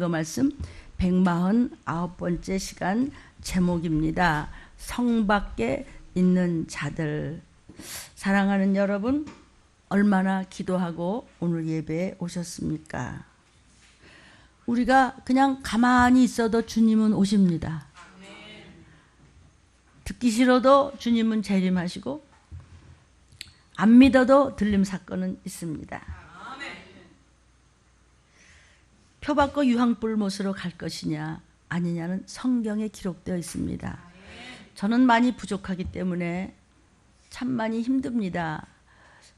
증거 말씀 149번째 시간 제목입니다. 성 밖에 있는 자들. 사랑하는 여러분, 얼마나 기도하고 오늘 예배에 오셨습니까? 우리가 그냥 가만히 있어도 주님은 오십니다. 듣기 싫어도 주님은 재림하시고 안 믿어도 들림 사건은 있습니다. 표받고 유황불못으로 갈 것이냐 아니냐는 성경에 기록되어 있습니다. 저는 많이 부족하기 때문에 참 많이 힘듭니다.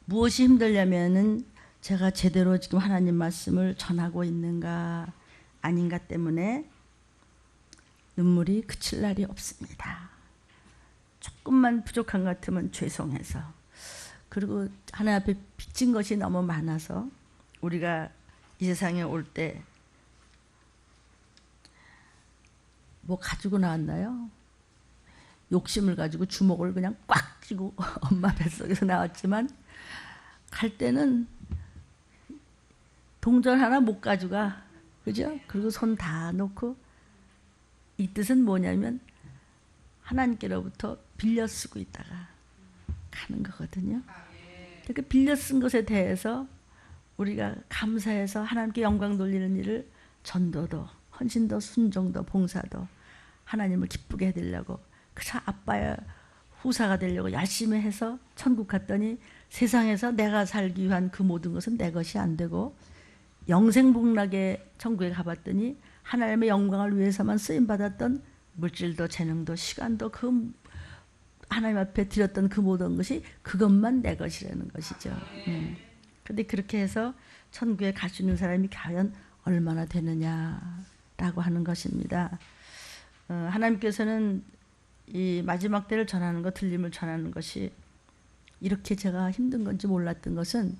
무엇이 힘들냐면은 제가 제대로 지금 하나님 말씀을 전하고 있는가 아닌가 때문에 눈물이 그칠 날이 없습니다. 조금만 부족한 것 같으면 죄송해서, 그리고 하나님 앞에 빚진 것이 너무 많아서 우리가 이 세상에 올 때 뭐 가지고 나왔나요? 욕심을 가지고 주먹을 그냥 꽉 쥐고 엄마 뱃속에서 나왔지만 갈 때는 동전 하나 못 가져가, 그죠? 그리고 손 다 놓고, 이 뜻은 뭐냐면 하나님께로부터 빌려 쓰고 있다가 가는 거거든요. 그러니까 빌려 쓴 것에 대해서 우리가 감사해서 하나님께 영광 돌리는 일을, 전도도, 헌신도, 순종도, 봉사도 하나님을 기쁘게 해드리려고, 그저 아빠의 후사가 되려고 열심히 해서 천국 갔더니 세상에서 내가 살기 위한 그 모든 것은 내 것이 안 되고 영생복락의 천국에 가봤더니 하나님의 영광을 위해서만 쓰임받았던 물질도 재능도 시간도 그 하나님 앞에 드렸던 그 모든 것이 그것만 내 것이라는 것이죠. 그런데 그렇게 해서 천국에 갈 수 있는 사람이 과연 얼마나 되느냐라고 하는 것입니다. 하나님께서는 이 마지막 때를 전하는 것, 들림을 전하는 것이 이렇게 제가 힘든 건지 몰랐던 것은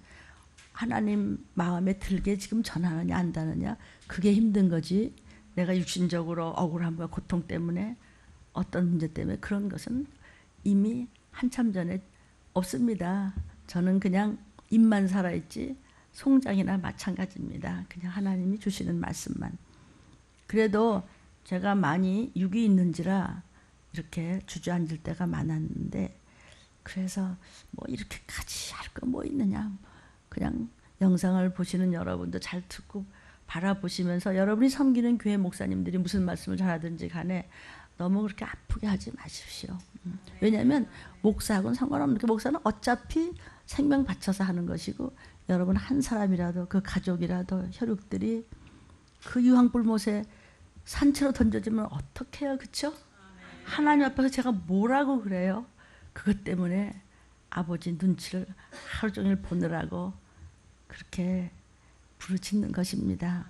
하나님 마음에 들게 지금 전하느냐 안 다느냐, 그게 힘든 거지, 내가 육신적으로 억울함과 고통 때문에 어떤 문제 때문에 그런 것은 이미 한참 전에 없습니다. 저는 그냥 입만 살아있지 송장이나 마찬가지입니다. 그냥 하나님이 주시는 말씀만. 그래도 제가 많이 육이 있는지라 이렇게 주저앉을 때가 많았는데, 그래서 뭐 이렇게까지 할 거 뭐 있느냐, 그냥 영상을 보시는 여러분도 잘 듣고 바라보시면서 여러분이 섬기는 교회 목사님들이 무슨 말씀을 전하든지 간에 너무 그렇게 아프게 하지 마십시오. 왜냐하면 목사하고는 상관없는, 그 목사는 어차피 생명 바쳐서 하는 것이고, 여러분 한 사람이라도, 그 가족이라도, 혈육들이 그 유황불못에 산채로 던져지면 어떡해요, 그렇죠? 하나님 앞에서 제가 뭐라고 그래요? 그것 때문에 아버지 눈치를 하루 종일 보느라고 그렇게 부르짖는 것입니다.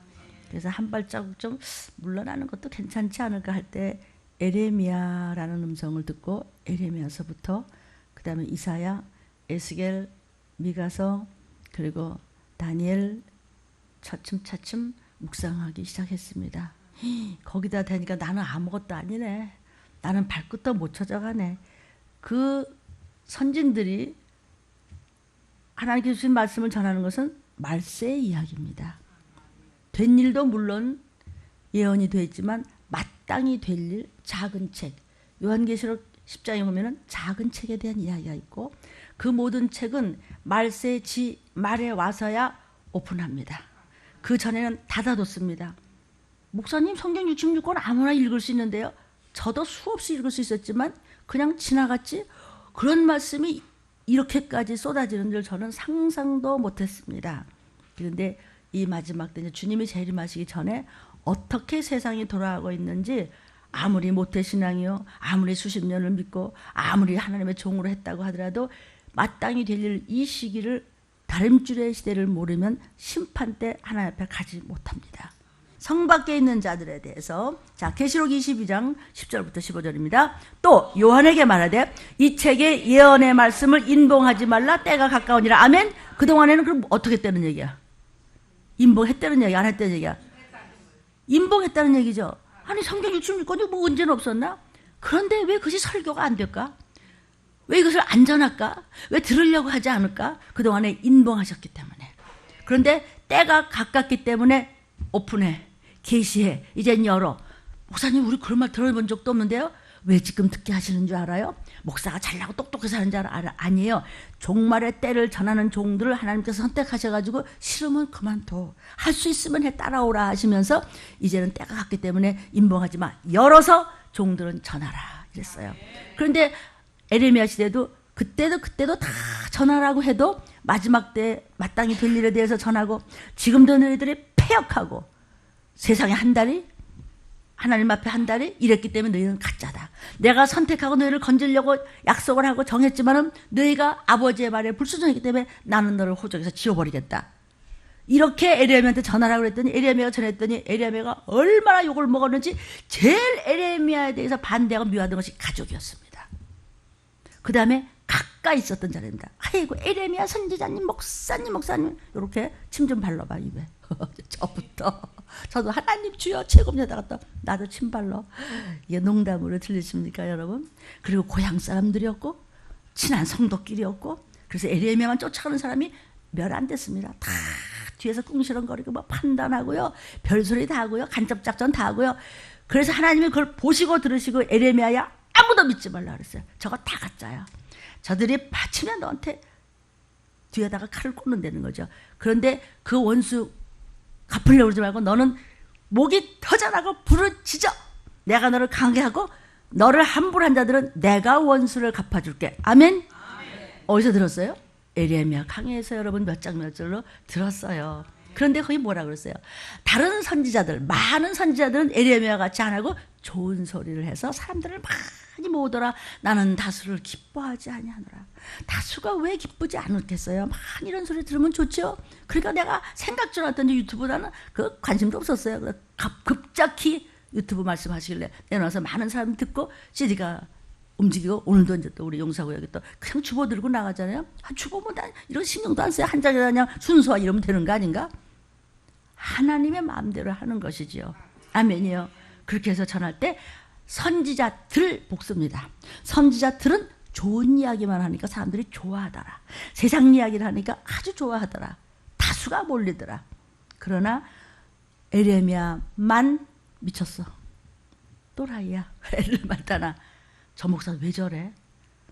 그래서 한 발자국 좀 물러나는 것도 괜찮지 않을까 할 때 에레미야라는 음성을 듣고, 에레미야서부터 그 다음에 이사야, 에스겔, 미가서, 그리고 다니엘 차츰차츰 묵상하기 시작했습니다. 거기다 대니까 나는 아무것도 아니네, 나는 발끝도 못 찾아가네. 그 선진들이 하나님께 주신 말씀을 전하는 것은 말세의 이야기입니다. 된 일도 물론 예언이 되어 있지만 마땅히 될 일, 작은 책, 요한계시록 10장에 보면은 작은 책에 대한 이야기가 있고, 그 모든 책은 말세의 말에 와서야 오픈합니다. 그 전에는 닫아뒀습니다. 목사님 성경 66권 아무나 읽을 수 있는데요. 저도 수없이 읽을 수 있었지만 그냥 지나갔지, 그런 말씀이 이렇게까지 쏟아지는 줄 저는 상상도 못했습니다. 그런데 이 마지막 때 주님이 재림하시기 전에 어떻게 세상이 돌아가고 있는지, 아무리 모태신앙이요, 아무리 수십 년을 믿고 아무리 하나님의 종으로 했다고 하더라도 마땅히 될 일, 이 시기를, 다림줄의 시대를 모르면 심판 때 하나님 앞에 가지 못합니다. 성 밖에 있는 자들에 대해서, 자, 계시록 22장 10절부터 15절입니다. 또 요한에게 말하되 이 책의 예언의 말씀을 인봉하지 말라, 때가 가까우니라. 아멘. 그동안에는 그럼 어떻게 했다는 얘기야? 인봉했다는 얘기, 안 했다는 얘기야? 인봉했다는 얘기죠. 아니 성경 66권이 뭐 언제는 없었나? 그런데 왜 그것이 설교가 안 될까? 왜 이것을 안 전할까? 왜 들으려고 하지 않을까? 그동안에 인봉하셨기 때문에. 그런데 때가 가깝기 때문에 오픈해, 계시해. 이젠 열어. 목사님 우리 그런 말 들어본 적도 없는데요. 왜 지금 듣게 하시는 줄 알아요? 목사가 잘나고 똑똑해서 하는 줄 아니에요. 종말의 때를 전하는 종들을 하나님께서 선택하셔가지고 싫으면 그만둬. 할 수 있으면 해 따라오라 하시면서 이제는 때가 갔기 때문에 임봉하지 마. 열어서 종들은 전하라 이랬어요. 그런데 에레미야 시대도 그때도 다 전하라고 해도 마지막 때 마땅히 될 일에 대해서 전하고 지금도 너희들이 패역하고 세상에 한 달이 하나님 앞에 한 달이 이랬기 때문에 너희는 가짜다. 내가 선택하고 너희를 건지려고 약속을 하고 정했지만은 너희가 아버지의 말에 불순종했기 때문에 나는 너를 호적에서 지워버리겠다. 이렇게 에레미야한테 전하라고 그랬더니 에레미야가 전했더니 에레미야가 얼마나 욕을 먹었는지 제일 에레미야에 대해서 반대하고 미워하던 것이 가족이었습니다. 그 다음에 가까이 있었던 자입니다. 아이고 에레미야 선지자님 목사님 이렇게 침 좀 발라봐 입에. 저부터 저도 하나님 주여 최고입니다. 갔다 나도 침 발라. 이게 농담으로 들리십니까 여러분? 그리고 고향 사람들이었고 친한 성도끼리였고 그래서 에레미야만 쫓아가는 사람이 몇 안 됐습니다. 다 뒤에서 꿍시렁거리고 뭐 판단하고요. 별소리 다 하고요. 간접작전 다 하고요. 그래서 하나님이 그걸 보시고 들으시고 에레미야야 아무도 믿지 말라 그랬어요. 저거 다 가짜야. 저들이 바치면 너한테 뒤에다가 칼을 꽂는다는 거죠. 그런데 그 원수 갚으려고 그러지 말고 너는 목이 터져나고 부르짖어. 내가 너를 강하게 하고 너를 함부로 한 자들은 내가 원수를 갚아줄게. 아멘? 어디서 들었어요? 에레미야 강해에서 여러분 몇 장 몇 절로 들었어요. 그런데 거기 뭐라 그랬어요? 다른 선지자들, 많은 선지자들은 에레미야 같이 안 하고 좋은 소리를 해서 사람들을 많이 모으더라. 나는 다수를 기뻐하지 아니하노라. 다수가 왜 기쁘지 않겠어요? 많이 이런 소리 들으면 좋죠. 그러니까 내가 생각 좀 했더니 유튜브라는 그 관심도 없었어요. 급작히 유튜브 말씀하시길래 내놔서 많은 사람이 듣고 CD가 움직이고 오늘도 이제 또 우리 용사고 여기 또 그냥 주보 들고 나가잖아요. 주보 뭐 이런 신경도 안 써요. 한 장에 그냥 순서와 이러면 되는 거 아닌가? 하나님의 마음대로 하는 것이지요. 아멘이요. 그렇게 해서 전할 때 선지자들 복습니다. 선지자들은 좋은 이야기만 하니까 사람들이 좋아하더라. 세상 이야기를 하니까 아주 좋아하더라. 다수가 몰리더라. 그러나 에레미야만 미쳤어. 또라이야. 애를 맡아나. 저 목사 왜 저래?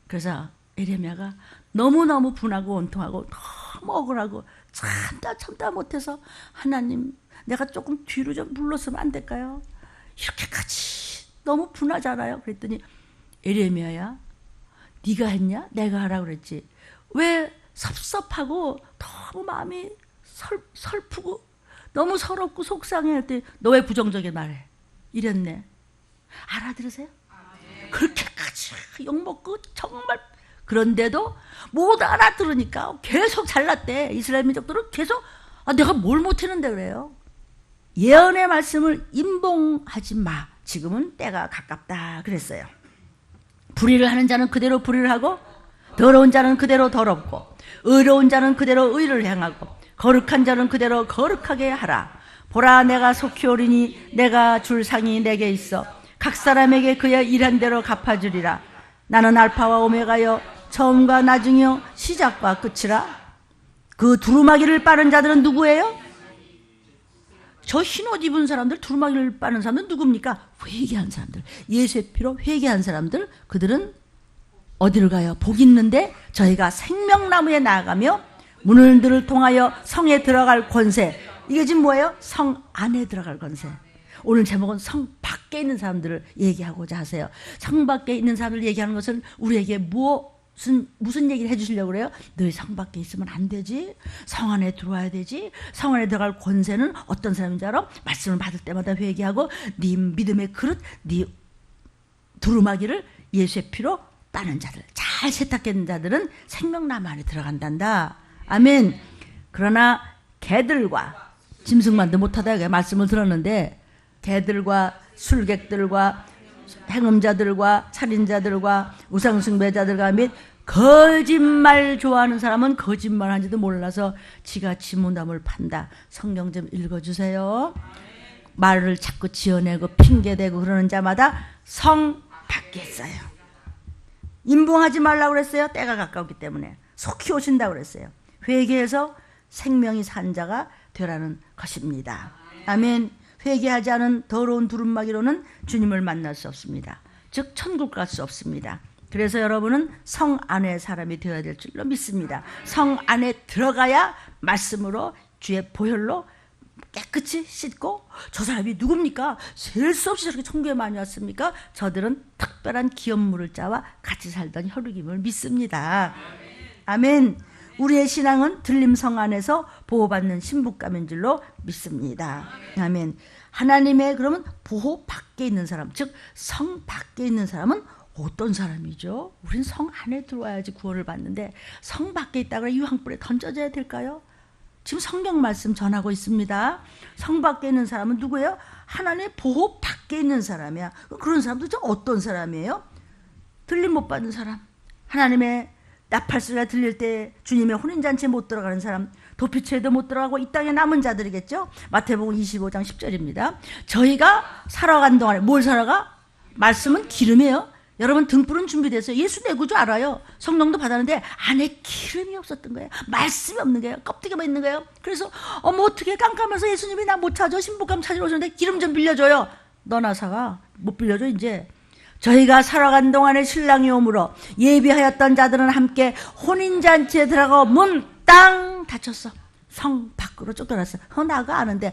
그래서 에레미야가 너무너무 분하고 원통하고 너무 억울하고 참다 못해서 하나님 내가 조금 뒤로 좀 물러서면 안 될까요? 이렇게까지 너무 분하잖아요. 그랬더니 에레미야야 네가 했냐? 내가 하라고 그랬지. 왜 섭섭하고 너무 마음이 슬프고 너무 서럽고 속상해 했더니 너 왜 부정적인 말해? 이랬네. 알아들으세요? 그렇게까지 욕먹고 정말 그런데도 못 알아들으니까 계속 잘났대. 이스라엘 민족들은 계속 내가 뭘 못했는데 그래요. 예언의 말씀을 임봉하지 마. 지금은 때가 가깝다 그랬어요. 불의를 하는 자는 그대로 불의를 하고 더러운 자는 그대로 더럽고 의로운 자는 그대로 의를 행하고 거룩한 자는 그대로 거룩하게 하라. 보라 내가 속히 오리니 내가 줄 상이 내게 있어 각 사람에게 그의 일한 대로 갚아주리라. 나는 알파와 오메가여 처음과 나중이요 시작과 끝이라. 그 두루마기를 빠는 자들은 누구예요? 저 흰옷 입은 사람들, 두루마기를 빠는 사람들은 누굽니까? 회개한 사람들, 예수의 피로 회개한 사람들. 그들은 어디를 가요? 복 있는데 저희가 생명나무에 나아가며 문들을 통하여 성에 들어갈 권세. 이게 지금 뭐예요? 성 안에 들어갈 권세. 오늘 제목은 성 밖에 있는 사람들을 얘기하고자 하세요. 성 밖에 있는 사람들 얘기하는 것은 우리에게 무슨 얘기를 해주시려고 그래요? 너희 성 밖에 있으면 안 되지. 성 안에 들어와야 되지. 성 안에 들어갈 권세는 어떤 사람인지 알아? 말씀을 받을 때마다 회개하고 네 믿음의 그릇, 네 두루마기를 예수의 피로 따는 자들, 잘 세탁된 자들은 생명나무 안에 들어간단다. 아멘. 그러나 개들과 짐승만도 못하다 말씀을 들었는데 개들과 술객들과 행음자들과 살인자들과 우상숭배자들과 및 거짓말 좋아하는 사람은 거짓말한지도 몰라서 지가 지문담을 판다. 성경 좀 읽어주세요. 말을 자꾸 지어내고 핑계대고 그러는 자마다 성 밖에 있어요. 임봉하지 말라고 그랬어요. 때가 가까웠기 때문에. 속히 오신다고 그랬어요. 회개해서 생명이 산 자가 되라는 것입니다. 아멘. 회개하지 않은 더러운 두루마기로는 주님을 만날 수 없습니다. 즉 천국 갈 수 없습니다. 그래서 여러분은 성 안의 사람이 되어야 될 줄로 믿습니다. 성 안에 들어가야 말씀으로 주의 보혈로 깨끗이 씻고, 저 사람이 누굽니까? 셀 수 없이 저렇게 천국에 많이 왔습니까? 저들은 특별한 기업물을 짜와 같이 살던 혈육임을 믿습니다. 아멘. 우리의 신앙은 들림 성 안에서 보호받는 신부감인 줄로 믿습니다. 아멘. 하나님의 그러면 보호 밖에 있는 사람, 즉 성 밖에 있는 사람은 어떤 사람이죠? 우린 성 안에 들어와야지 구원을 받는데 성 밖에 있다가 유황불에 던져져야 될까요? 지금 성경 말씀 전하고 있습니다. 성 밖에 있는 사람은 누구예요? 하나님의 보호 밖에 있는 사람이야. 그런 사람도 어떤 사람이에요? 들림 못 받는 사람, 하나님의 나팔소리가 들릴 때 주님의 혼인잔치에 못 들어가는 사람, 도피처에도 못 들어가고 이 땅에 남은 자들이겠죠. 마태복음 25장 10절입니다. 저희가 살아간 동안에 뭘 살아가? 말씀은 기름이에요. 여러분 등불은 준비됐어요. 예수 내 구주 알아요. 성령도 받았는데 안에 기름이 없었던 거예요. 말씀이 없는 거예요. 껍데기만 있는 거예요. 그래서 어머 어떻게 깜깜해서 예수님이 나 못 찾아, 신부감 찾으러 오셨는데 기름 좀 빌려줘요. 너나 사가 못 빌려줘. 이제 저희가 살아간 동안에 신랑이 오므로 예비하였던 자들은 함께 혼인잔치에 들어가고 문 땅 닫혔어. 성 밖으로 쫓겨났어. 나가 아는데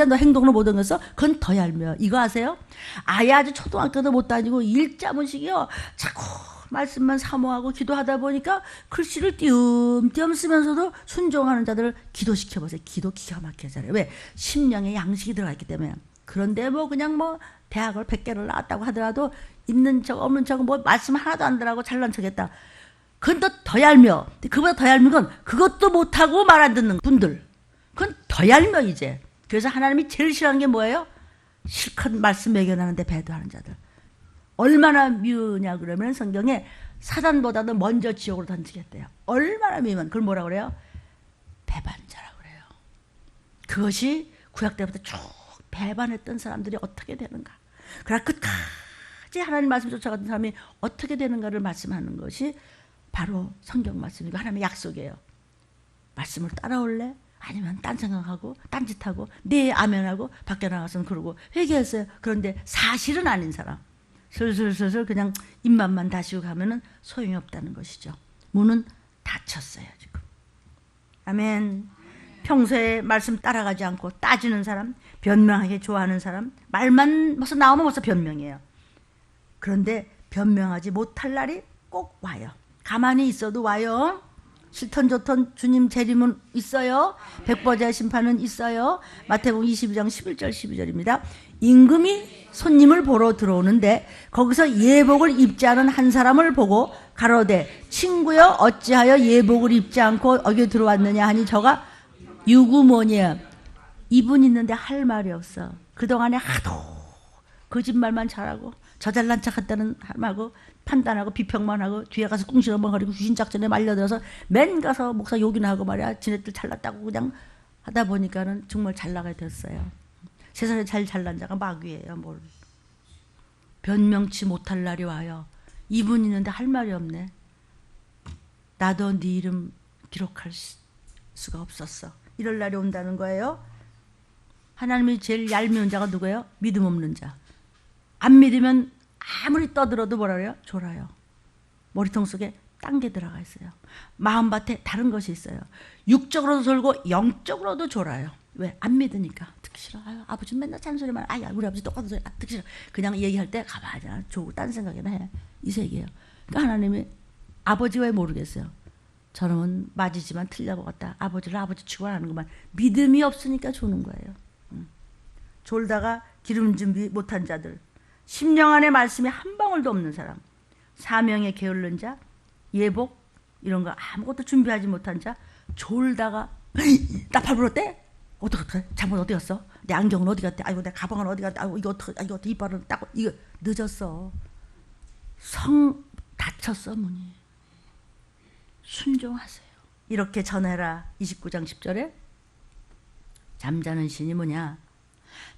너 행동으로 못 옮겼어? 그건 더 얄미워. 이거 아세요? 아예 아주 초등학교도 못 다니고 일자문식이요. 자꾸 말씀만 사모하고 기도하다 보니까 글씨를 띄엄띄엄 쓰면서도 순종하는 자들을 기도시켜보세요. 기도 기가 막히게 잘해요. 왜? 심령에 양식이 들어가 있기 때문에. 그런데 그냥 대학을 100개를 나왔다고 하더라도 있는 척 없는 척 말씀 하나도 안 들어가고 잘난 척했다. 그건 더 얄미워. 그보다 더 얄미운 건 그것도 못하고 말 안 듣는 분들. 그건 더 얄미워 이제. 그래서 하나님이 제일 싫어하는 게 뭐예요? 실컷 말씀 매겨나는데 배도하는 자들. 얼마나 미우냐 그러면 성경에 사단보다도 먼저 지옥으로 던지겠대요. 얼마나 미우면 그걸 뭐라고 그래요? 배반자라고 그래요. 그것이 구약 때부터 쭉 배반했던 사람들이 어떻게 되는가. 그러나 끝까지 하나님 말씀 쫓아가던 사람이 어떻게 되는가를 말씀하는 것이 바로 성경 말씀이고 하나님의 약속이에요. 말씀을 따라올래? 아니면 딴 생각하고 딴짓하고 네 아멘하고 밖에 나가서는 그러고 회개했어요. 그런데 사실은 아닌 사람 슬슬슬슬 그냥 입맛만 다시고 가면은 소용이 없다는 것이죠. 문은 닫혔어요 지금. 아멘. 평소에 말씀 따라가지 않고 따지는 사람, 변명하기 좋아하는 사람, 말만 벌써 나오면 벌써 변명이에요. 그런데 변명하지 못할 날이 꼭 와요. 가만히 있어도 와요. 싫던 좋던 주님 재림은 있어요. 백보자의 심판은 있어요. 마태복음 22장 11절 12절입니다. 임금이 손님을 보러 들어오는데 거기서 예복을 입지 않은 한 사람을 보고 가로되 친구여 어찌하여 예복을 입지 않고 여기 들어왔느냐 하니 저가 유구모니야. 이분 있는데 할 말이 없어. 그동안에 하도 거짓말만 잘하고 저 잘난 척했다는 말고 판단하고 비평만 하고 뒤에 가서 꿍시렁거리고 귀신작전에 말려들어서 맨 가서 목사 욕이나 하고 말이야. 지네들 잘났다고 그냥 하다 보니까는 정말 잘 나가게 됐어요. 세상에 잘난 자가 마귀예요. 뭘. 변명치 못할 날이 와요. 이분 있는데 할 말이 없네. 나도 네 이름 기록할 수가 없었어. 이럴 날이 온다는 거예요. 하나님이 제일 얄미운 자가 누구예요? 믿음 없는 자. 안 믿으면 아무리 떠들어도 뭐라 그래요? 졸아요. 머리통 속에 딴 게 들어가 있어요. 마음밭에 다른 것이 있어요. 육적으로도 졸고 영적으로도 졸아요. 왜? 안 믿으니까. 듣기 싫어. 아유, 아버지 맨날 잔소리만. 아야, 우리 아버지 똑같은 소리. 듣기 싫어. 그냥 얘기할 때 가만히 조고 딴 생각이나 해. 이 세계예요. 그러니까 하나님이 아버지가 왜 모르겠어요. 저놈은 맞이지만 틀려고 갔다. 아버지를 아버지 취급하는 것만. 믿음이 없으니까 조는 거예요. 졸다가 기름 준비 못한 자들. 심령 안에 말씀이 한 방울도 없는 사람. 사명에 게을른 자. 예복 이런 거 아무것도 준비하지 못한 자. 졸다가 나팔 불었대? 어떡해? 잠옷 어디 갔어? 내 안경은 어디 갔대? 아이고 내 가방은 어디 갔대? 아이고 이거 어떻게 이빨은 딱 이거 늦었어. 성 닫혔어 문이. 순종하세요. 이렇게 전해라. 29장 10절에 잠자는 신이 뭐냐?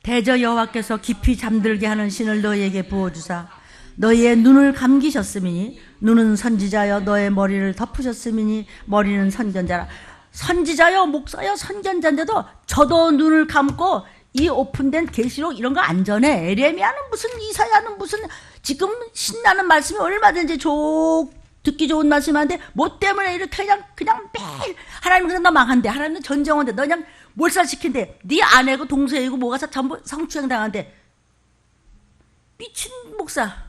대저 여호와께서 깊이 잠들게 하는 신을 너희에게 부어주사 너희의 눈을 감기셨음이니 눈은 선지자여 너의 머리를 덮으셨음이니 머리는 선견자라. 선지자여 목사여 선견자인데도 저도 눈을 감고 이 오픈된 계시록 이런 거 안전해. 에레미야는 무슨, 이사야는 무슨, 지금 신나는 말씀이 얼마든지 듣기 좋은 말씀인데 뭐 때문에 이렇게 그냥 매일 하나님은 그냥 너 망한대. 하나님은 전쟁원대. 너 그냥 몰살시킨대. 네 아내고 동생이고 뭐가 전부 성추행 당한대. 미친 목사.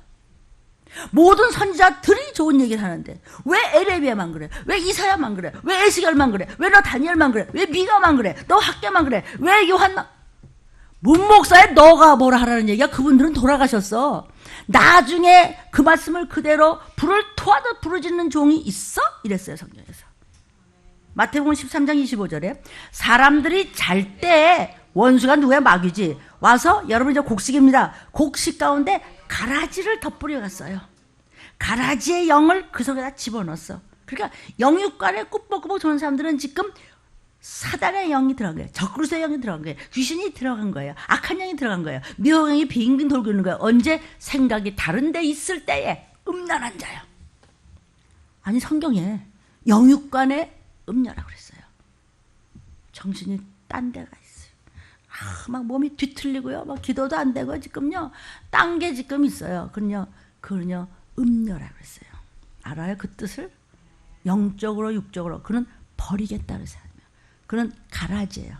모든 선지자들이 좋은 얘기를 하는데 왜 에레미야만 그래? 왜 이사야만 그래? 왜 에스겔만 그래? 왜 너 다니엘만 그래? 왜 미가만 그래? 너 학개만 그래? 왜 요한만? 문 목사에 너가 뭐라 하라는 얘기야? 그분들은 돌아가셨어. 나중에 그 말씀을 그대로 불을 토하듯 부르짖는 종이 있어? 이랬어요, 성경에서. 마태복음 13장 25절에 사람들이 잘 때 원수가 누구야? 마귀지. 와서 여러분 이제 곡식입니다. 곡식 가운데 가라지를 덧뿌려 갔어요. 가라지의 영을 그 속에다 집어넣었어. 그러니까 영육간에 꾸벅꾸벅 도는 사람들은 지금 사단의 영이 들어간 거예요. 적그리스도의 영이 들어간 거예요. 귀신이 들어간 거예요. 악한 영이 들어간 거예요. 미혹영이 빙빙 돌고 있는 거예요. 언제? 생각이 다른 데 있을 때에 음란한 자요. 아니 성경에 영육간에 음녀라고 그랬어요. 정신이 딴 데가 있어요. 막 몸이 뒤틀리고요. 막 기도도 안 되고 지금요. 딴 게 지금 있어요. 그건요 음녀라고 그랬어요. 알아요 그 뜻을? 영적으로 육적으로 그는 버리겠다 그랬어요. 그는 가라지예요.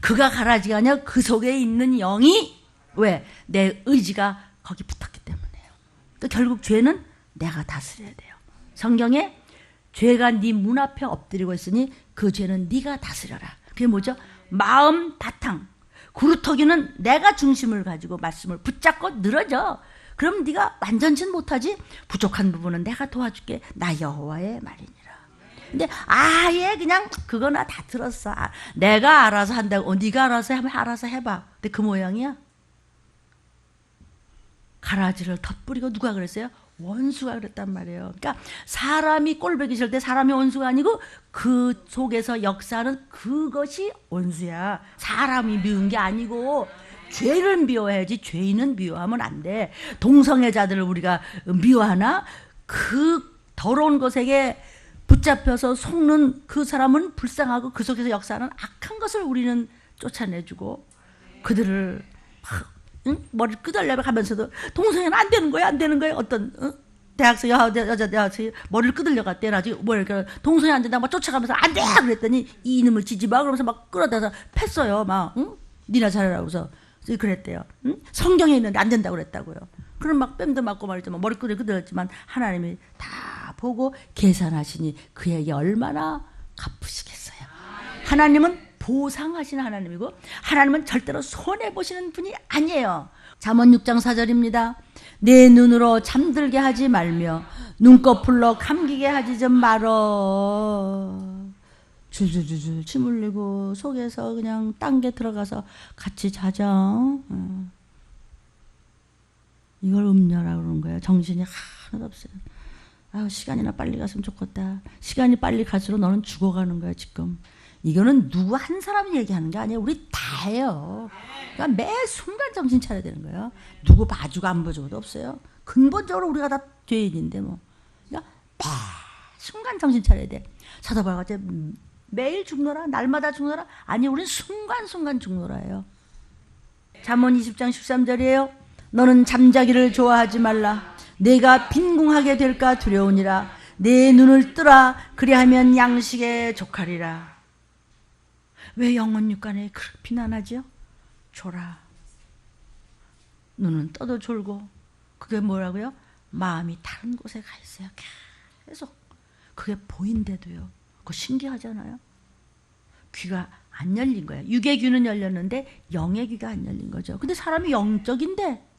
그가 가라지가 아니라 그 속에 있는 영이 왜? 내 의지가 거기 붙었기 때문에요. 또 결국 죄는 내가 다스려야 돼요. 성경에 죄가 네 문 앞에 엎드리고 있으니 그 죄는 네가 다스려라. 그게 뭐죠? 마음 바탕. 구루터기는 내가 중심을 가지고 말씀을 붙잡고 늘어져. 그럼 네가 완전치는 못하지. 부족한 부분은 내가 도와줄게. 나 여호와의 말이니라. 근데 아예 그냥 그거나 다 들었어. 내가 알아서 한다고. 네가 알아서 하면 알아서 해봐. 근데 그 모양이야. 가라지를 덧뿌리고 누가 그랬어요? 원수가 그랬단 말이에요. 그러니까 사람이 꼴보기 싫을 때 사람이 원수가 아니고 그 속에서 역사는 그것이 원수야. 사람이 미운 게 아니고 죄를 미워해야지 죄인은 미워하면 안 돼. 동성애자들을 우리가 미워하나? 그 더러운 것에게 붙잡혀서 속는 그 사람은 불쌍하고 그 속에서 역사하는 악한 것을 우리는 쫓아내주고 그들을 막 머리를 끄덕여 가면서도 동성애는 안 되는 거야, 안 되는 거야. 어떤 대학생 여자 대학생이 머리를 끄덕여 갔대. 나중에 뭐 이렇게 동성애 안 된다고 막 쫓아가면서 안 돼! 그랬더니 이 이놈을 지지 마 그러면서 막 끌어다서 팼어요. 막 니나 잘해라고 해서 그랬대요. 성경에 있는데 안 된다고 그랬다고요. 그럼 막 뺨도 맞고 말이죠. 머리끄덕여 끄덕였지만 하나님이 다 보고 계산하시니 그에게 얼마나 갚으시겠어요. 하나님은 보상하시는 하나님이고 하나님은 절대로 손해보시는 분이 아니에요. 잠언 6장 4절입니다. 내 눈으로 잠들게 하지 말며 눈꺼풀로 감기게 하지 좀 말어. 줄줄줄줄 침 흘리고 속에서 그냥 딴 게 들어가서 같이 자자. 이걸 음녀라고 그러는 거예요. 정신이 하나도 없어요. 아유, 시간이나 빨리 갔으면 좋겠다. 시간이 빨리 갈수록 너는 죽어가는 거야 지금. 이거는 누구 한 사람이 얘기하는 게 아니에요. 우리 다 해요. 그러니까 매 순간 정신 차려야 되는 거예요. 누구 봐주고 안 봐주고도 없어요. 근본적으로 우리가 다 죄인인데 뭐. 그러니까 매 순간 정신 차려야 돼. 사도 바울같이 매일 죽노라? 날마다 죽노라? 아니 우린 순간순간 죽노라예요. 잠언 20장 13절이에요. 너는 잠자기를 좋아하지 말라. 내가 빈궁하게 될까 두려우니라. 내 눈을 뜨라. 그리하면 양식에 족하리라. 왜 영혼 육간에 그렇게 비난하죠? 졸아. 눈은 떠도 졸고. 그게 뭐라고요? 마음이 다른 곳에 가 있어요. 계속. 그게 보인대도요. 그거 신기하잖아요. 귀가 안 열린 거예요. 육의 귀는 열렸는데 영의 귀가 안 열린 거죠. 근데 사람이 영적인데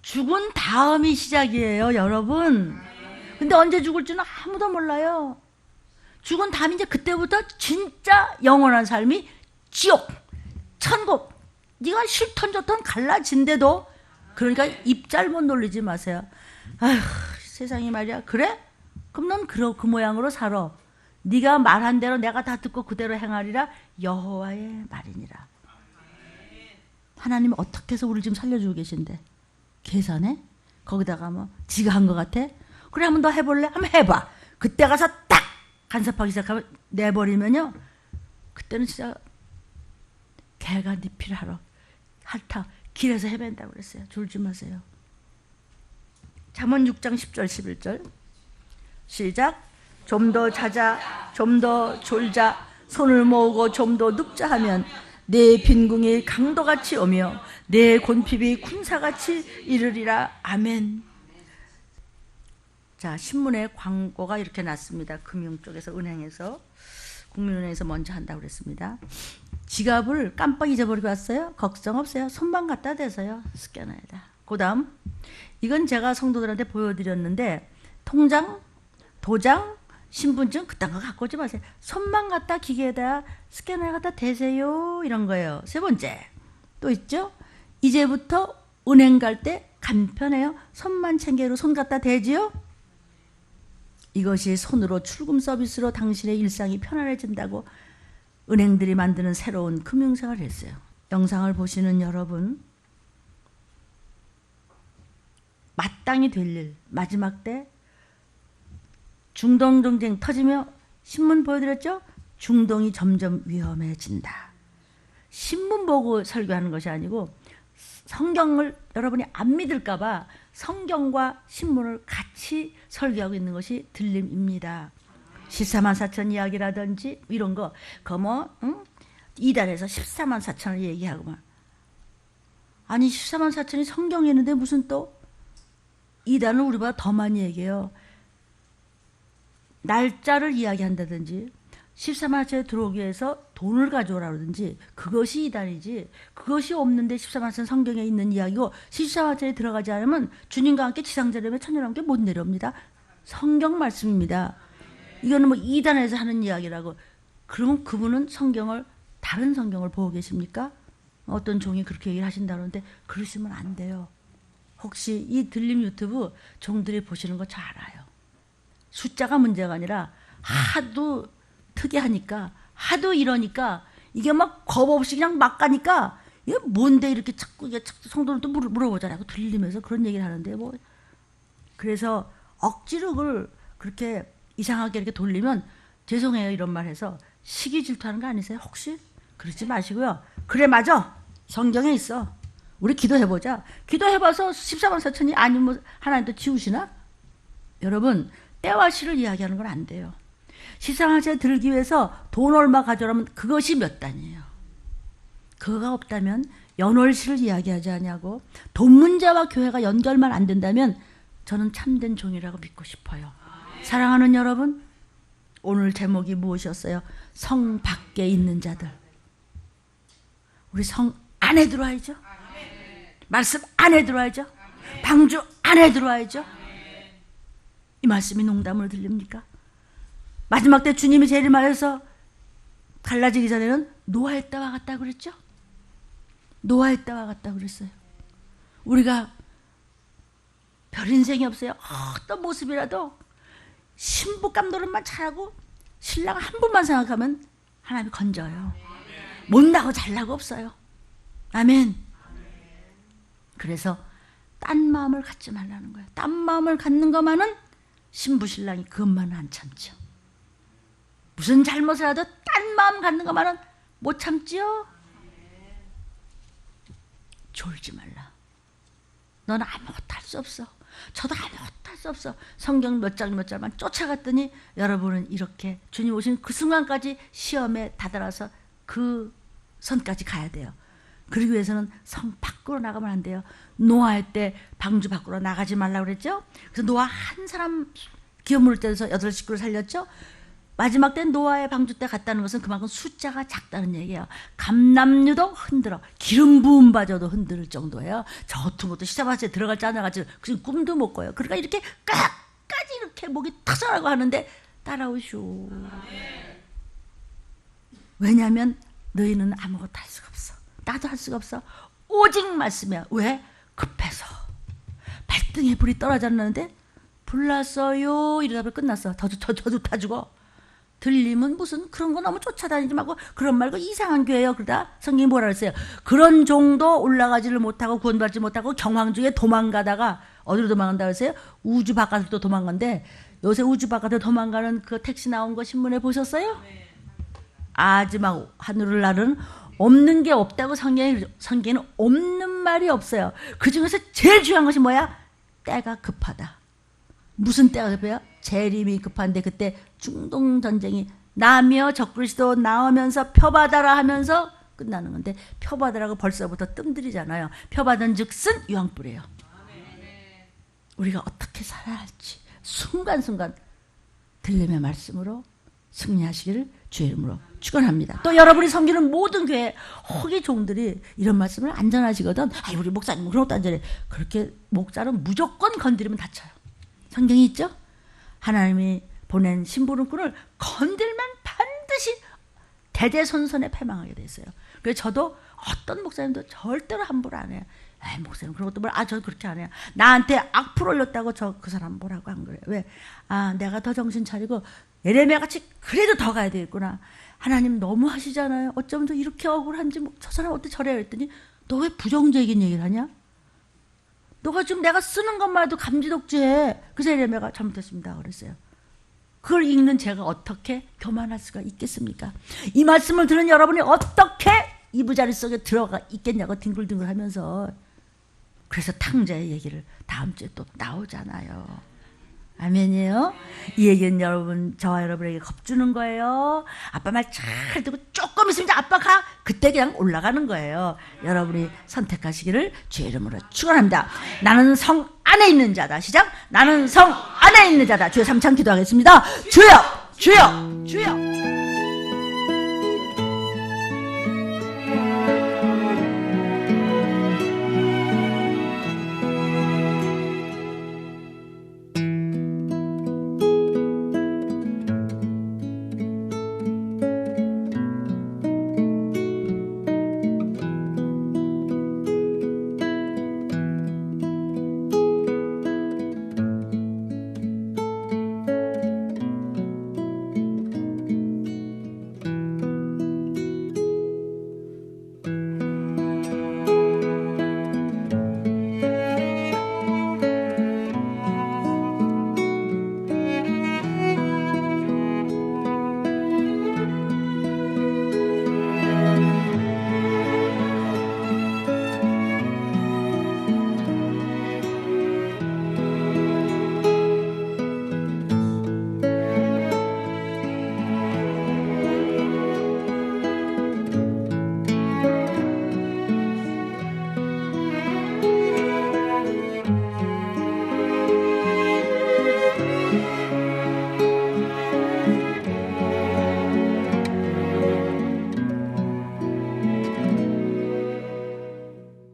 죽은 다음이 시작이에요, 여러분. 근데 언제 죽을지는 아무도 몰라요. 죽은 다음에 이제 그때부터 진짜 영원한 삶이 지옥, 천국. 네가 싫던 좋던 갈라진대도 그러니까 입 잘못 놀리지 마세요. 아휴, 세상이 말이야. 그래? 그럼 넌 그 모양으로 살아. 네가 말한 대로 내가 다 듣고 그대로 행하리라. 여호와의 말이니라. 하나님이 어떻게 해서 우리를 지금 살려주고 계신데? 계산해? 거기다가 뭐 지가 한 것 같아? 그래 한번 더 해볼래? 한번 해봐. 그때 가서 딱 간섭하기 시작하면 내버리면요. 그때는 진짜 개가 니필하러 핥아 길에서 헤맨다고 그랬어요. 졸지 마세요. 잠언 6장 10절 11절 시작. 좀 더 자자, 좀 더 졸자, 손을 모으고 좀 더 눕자 하면 내 빈궁이 강도같이 오며 내 곤핍이 군사같이 이르리라. 아멘. 자, 신문에 광고가 이렇게 났습니다. 금융 쪽에서, 은행에서, 국민은행에서 먼저 한다고 그랬습니다. 지갑을 깜빡 잊어버리고 왔어요? 걱정 없어요. 손만 갖다 대서요. 스캐너에다. 그 다음, 이건 제가 성도들한테 보여드렸는데, 통장, 도장, 신분증 그딴 거 갖고 오지 마세요. 손만 갖다 기계에다 스캐너에 갖다 대세요. 이런 거예요. 세 번째, 또 있죠? 이제부터 은행 갈 때 간편해요. 손만 챙겨로 손 갖다 대지요? 이것이 손으로 출금 서비스로 당신의 일상이 편안해진다고 은행들이 만드는 새로운 금융생활을 했어요. 영상을 보시는 여러분, 마땅히 될 일, 마지막 때 중동 전쟁 터지며 신문 보여드렸죠? 중동이 점점 위험해진다. 신문 보고 설교하는 것이 아니고 성경을 여러분이 안 믿을까 봐 성경과 신문을 같이 설교하고 있는 것이 들림입니다. 14만 4천 이야기라든지 이런 거, 이달에서 14만 4천을 얘기하고만. 아니 14만 4천이 성경에 있는데 무슨 또 이단은 우리보다 더 많이 얘기해요. 날짜를 이야기한다든지 14만 4천에 들어오기 위해서 돈을 가져오라 그러든지 그것이 이단이지, 그것이 없는데 14만 4천 성경에 있는 이야기고 14만 4천에 들어가지 않으면 주님과 함께 지상자림에 천년과 함께 못 내려옵니다. 성경 말씀입니다. 이거는 뭐 이단에서 하는 이야기라고. 그러면 그분은 성경을, 다른 성경을 보고 계십니까? 어떤 종이 그렇게 얘기를 하신다는데 그러시면 안 돼요. 혹시 이 들림 유튜브 종들이 보시는 거 잘 알아요. 숫자가 문제가 아니라 하도 특이하니까, 하도 이러니까 이게 막 겁 없이 그냥 막 가니까 이게 뭔데 이렇게 자꾸 성도들도 물어보잖아요. 들리면서 그런 얘기를 하는데 뭐. 그래서 억지로 그걸 그렇게 이상하게 이렇게 돌리면 죄송해요 이런 말 해서 시기 질투하는 거 아니세요? 혹시? 그러지 마시고요. 그래 맞아. 성경에 있어. 우리 기도해보자. 기도해봐서 14만 4천이 아니면 뭐 하나님도 지우시나? 여러분, 때와 시를 이야기하는 건 안 돼요. 시상하에 들기 위해서 돈 얼마 가져오라면 그것이 몇 단이에요. 그거가 없다면 연월시를 이야기하지 않냐고. 돈 문제와 교회가 연결만 안 된다면 저는 참된 종이라고 믿고 싶어요. 사랑하는 여러분, 오늘 제목이 무엇이었어요? 성 밖에 있는 자들. 우리 성 안에 들어와야죠. 말씀 안에 들어와야죠. 방주 안에 들어와야죠. 이 말씀이 농담으로 들립니까? 마지막 때 주님이 재림하여서 갈라지기 전에는 노아의 때와 같다고 그랬죠? 노아의 때와 같다고 그랬어요. 우리가 별 인생이 없어요. 어떤 모습이라도 신부감 노릇만 잘하고 신랑 한 분만 생각하면 하나님이 건져요. 못나고 잘나고 없어요. 아멘. 그래서 딴 마음을 갖지 말라는 거예요. 딴 마음을 갖는 것만은 신부 신랑이 그것만은 안 참죠. 무슨 잘못을 하도 딴 마음 갖는 것만은 못 참지요. 졸지 말라. 넌 아무것도 할 수 없어. 저도 아무것도 할 수 없어. 성경 몇 장 몇 장만 쫓아갔더니 여러분은 이렇게 주님 오신 그 순간까지 시험에 다다라서 그 선까지 가야 돼요. 그러기 위해서는 성 밖으로 나가면 안 돼요. 노아의 때 방주 밖으로 나가지 말라고 그랬죠. 그래서 노아 한 사람 기업 물을 때에서 8식구를 살렸죠. 마지막 때 노아의 방주 때 갔다는 것은 그만큼 숫자가 작다는 얘기예요. 감람류도 흔들어. 기름 부음 바져도 흔들 정도예요. 저 같은 것도 시사바스에 들어갈지 안 들어갈지 그 꿈도 못 꿔요. 그러니까 이렇게 끝까지 이렇게 목이 터져라고 하는데 따라오쇼. 왜냐하면 너희는 아무것도 할 수가 없어. 나도 할 수가 없어. 오직 말씀이야. 왜? 급해서. 발등에 불이 떨어졌는데 불났어요. 이러다 끝났어. 저도 다 죽어. 들림은 무슨 그런 거 너무 쫓아다니지 말고 그런 말고 이상한 교회요. 그러다 성경이 뭐라 그랬어요? 그런 종도 올라가지를 못하고 구원받지 못하고 경황 중에 도망가다가 어디로 도망간다 그랬어요? 우주 바깥으로 또 도망간대. 요새 우주 바깥으로 도망가는 그 택시 나온 거 신문에 보셨어요? 아지막 하늘을 나르는 없는 게 없다고 성경에는 없는 말이 없어요. 그 중에서 제일 중요한 것이 뭐야? 때가 급하다. 무슨 때가 급해요? 재림이 급한데 그때 중동 전쟁이 나며 적그리스도 나오면서 표받아라 하면서 끝나는 건데 표받으라고 벌써부터 뜸들이잖아요. 표받은 즉슨 유황불이에요. 우리가 어떻게 살아야 할지 순간순간 들림의 말씀으로 승리하시기를 주의 이름으로 축원합니다. 또 여러분이 섬기는 모든 교회 허기 종들이 이런 말씀을 안전하시거든. 아이 우리 목사님 그런 것도 안전해. 그렇게 목사는 무조건 건드리면 다쳐요. 성경이 있죠? 하나님이 보낸 심부름꾼을 건들면 반드시 대대손손에 패망하게 돼 있어요. 그래서 저도 어떤 목사님도 절대로 함부로 안 해요. 에이 목사님 그런 것도 저 그렇게 안 해요. 나한테 악플 올렸다고 그 사람 뭐라고 안 그래요. 왜? 내가 더 정신 차리고 예레미야 같이 그래도 더 가야 되겠구나. 하나님 너무 하시잖아요. 어쩌면 저 이렇게 억울한지 저 사람 어떻게 저래요 했더니 너 왜 부정적인 얘기를 하냐? 너가 지금 내가 쓰는 것만 해도 감지독지해. 그래서 예레미야가 잘못했습니다 그랬어요. 그걸 읽는 제가 어떻게 교만할 수가 있겠습니까? 이 말씀을 들은 여러분이 어떻게 이부자리 속에 들어가 있겠냐고 뒹굴뒹굴 하면서. 그래서 탕자의 얘기를 다음 주에 또 나오잖아요. 아멘이에요? 이 얘기는 여러분, 저와 여러분에게 겁주는 거예요. 아빠 말 잘 듣고 조금 있으면 아빠 가. 그때 그냥 올라가는 거예요. 여러분이 선택하시기를 주의 이름으로 축원합니다. 나는 성 안에 있는 자다. 시작. 나는 성 안에 있는 자다. 주여 3찬 기도하겠습니다. 주여, 주여, 주여.